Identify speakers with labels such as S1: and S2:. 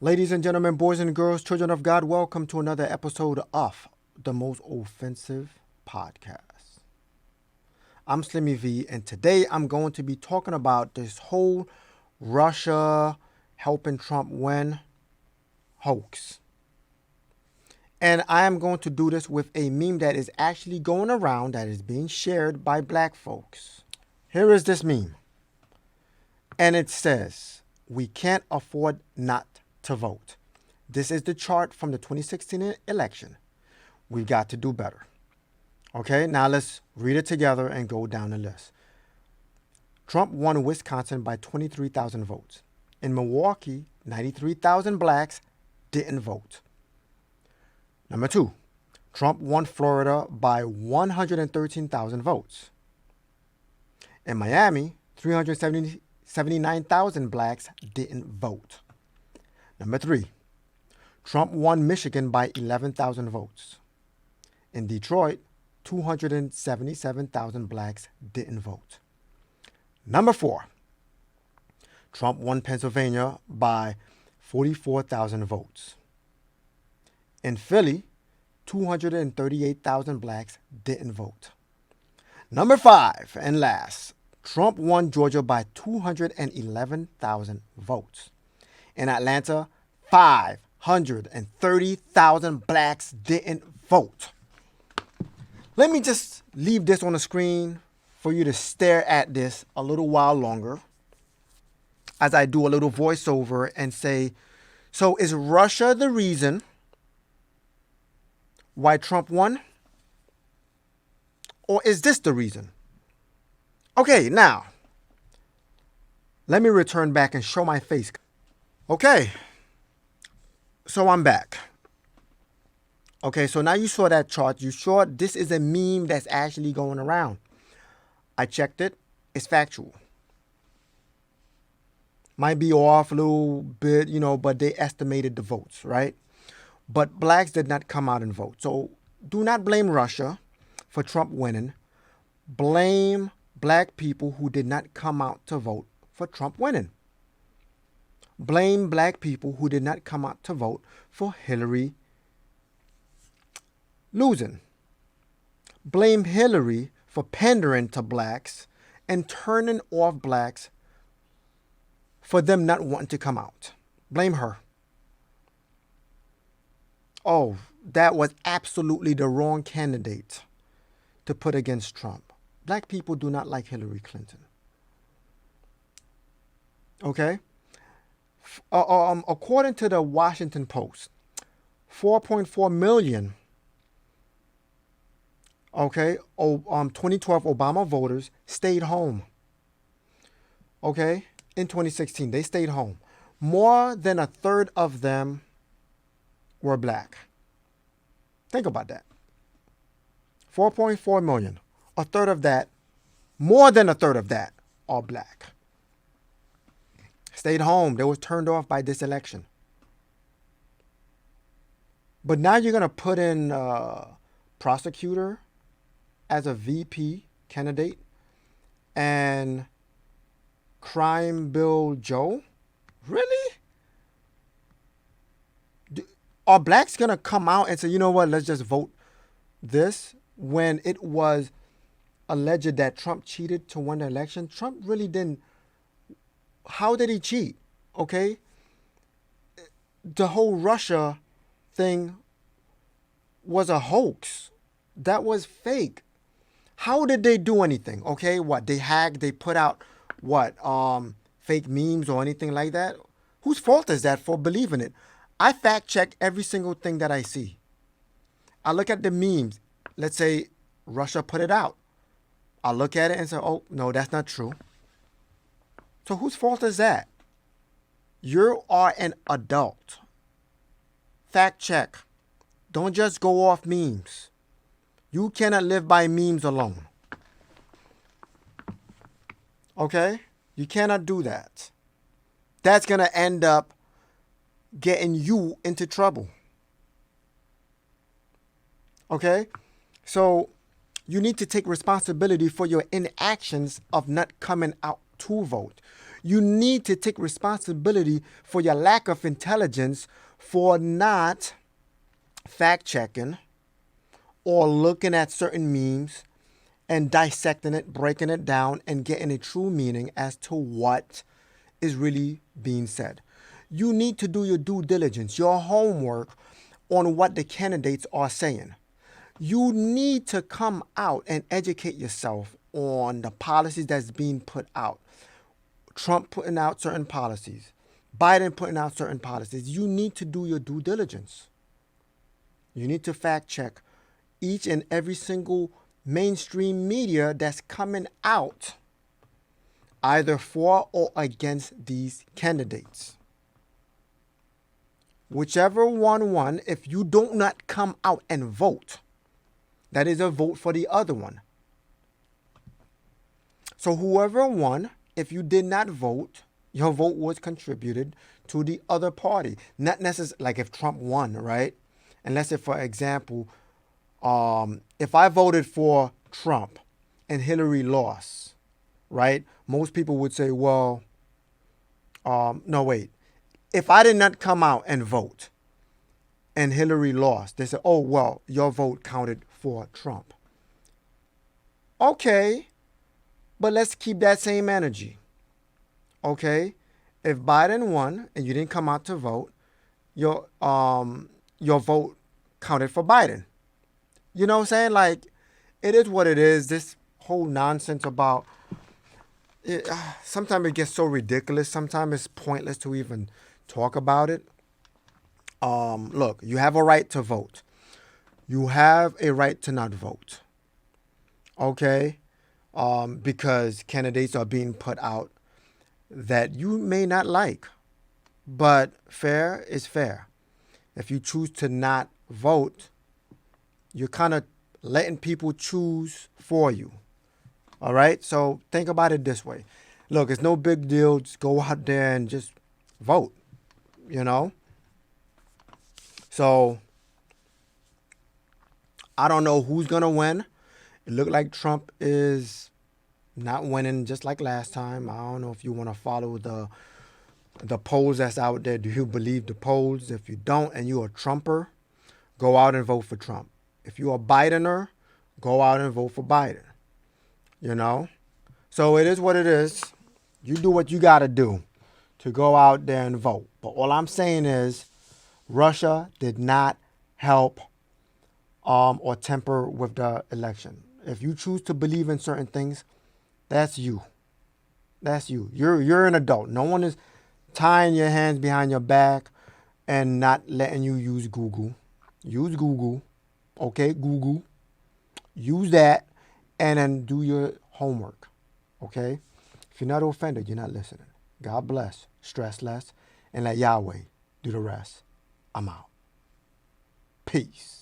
S1: Ladies and gentlemen, boys and girls, children of God, welcome to another episode of the Most Offensive Podcast. I'm Slimmy V, and today I'm going to be talking about this whole Russia helping Trump win hoax. And I am going to do this with a meme that is actually going around that is being shared by black folks. Here is this meme. And it says, "We can't afford not to vote. This is the chart from the 2016 election. We've got to do better." Okay, now let's read it together and go down the list. Trump won Wisconsin by 23,000 votes. In Milwaukee, 93,000 blacks didn't vote. Number 2, Trump won Florida by 113,000 votes. In Miami, 379,000 blacks didn't vote. Number 3, Trump won Michigan by 11,000 votes. In Detroit, 277,000 blacks didn't vote. Number 4, Trump won Pennsylvania by 44,000 votes. In Philly, 238,000 blacks didn't vote. Number 5 and last, Trump won Georgia by 211,000 votes. In Atlanta, 530,000 blacks didn't vote. Let me just leave this on the screen for you to stare at this a little while longer as I do a little voiceover and say, so is Russia the reason why Trump won? Or is this the reason? Okay, now, let me return back and show my face. Okay, so I'm back. Okay, so now you saw that chart. You saw this is a meme that's actually going around. I checked it. It's factual. Might be off a little bit, but they estimated the votes, right? But blacks did not come out and vote. So do not blame Russia for Trump winning. Blame black people who did not come out to vote for Trump winning. Blame black people who did not come out to vote for Hillary losing. Blame Hillary for pandering to blacks and turning off blacks for them not wanting to come out. Blame her. Oh, that was absolutely the wrong candidate to put against Trump. Black people do not like Hillary Clinton. Okay? According to the Washington Post, 4.4 million 2012 Obama voters stayed home. Okay? In 2016, they stayed home. More than a third of them were black. Think about that. 4.4 million. A third of that, more than a third of that, are black. Stayed home. They were turned off by this election. But now you're going to put in prosecutor as a VP candidate and Crime Bill Joe? Really? Are blacks going to come out and say, you know what, let's just vote this when it was alleged that Trump cheated to win the election? Trump really didn't. How did he cheat? Okay? The whole Russia thing was a hoax. That was fake. How did they do anything? Okay, what? They hacked, they put out what? Fake memes or anything like that? Whose fault is that for believing it? I fact check every single thing that I see. I look at the memes. Let's say Russia put it out. I look at it and say, oh, no, that's not true. So whose fault is that? You are an adult. Fact check. Don't just go off memes. You cannot live by memes alone. Okay? You cannot do that. That's going to end up getting you into trouble. Okay? So you need to take responsibility for your inactions of not coming out to vote. You need to take responsibility for your lack of intelligence for not fact checking or looking at certain memes and dissecting it, breaking it down, and getting a true meaning as to what is really being said. You need to do your due diligence, your homework on what the candidates are saying. You need to come out and educate yourself on the policies that's being put out. Trump putting out certain policies, Biden putting out certain policies. You need to do your due diligence. You need to fact check each and every single mainstream media that's coming out either for or against these candidates. Whichever one won, if you do not come out and vote, that is a vote for the other one. So whoever won, if you did not vote, your vote was contributed to the other party. Not necessarily like if Trump won, right? And let's say, for example, if I voted for Trump and Hillary lost, right? Most people would say, well, no, wait. If I did not come out and vote and Hillary lost, they say, oh, well, your vote counted for Trump. Okay, but let's keep that same energy. Okay, if Biden won and you didn't come out to vote, your vote counted for Biden. You know what I'm saying? Like, it is what it is. This whole nonsense about it, sometimes it gets so ridiculous. Sometimes it's pointless to even talk about it. Look, you have a right to vote. You have a right to not vote. Okay? Because candidates are being put out that you may not like. But fair is fair. If you choose to not vote, you're kind of letting people choose for you. All right? So think about it this way. Look, it's no big deal. Just go out there and just vote, you know? So I don't know who's going to win. It looked like Trump is not winning just like last time. I don't know if you want to follow the polls that's out there. Do you believe the polls? If you don't and you're a Trumper, go out and vote for Trump. If you're a Bidener, go out and vote for Biden. You know? So it is what it is. You do what you got to do to go out there and vote. But all I'm saying is Russia did not help or temper with the election. If you choose to believe in certain things, that's you. That's you. You're an adult. No one is tying your hands behind your back and not letting you use Google. Use Google. Okay, Google. Use that and then do your homework. Okay? If you're not offended, you're not listening. God bless. Stress less. And let Yahweh do the rest. I'm out. Peace.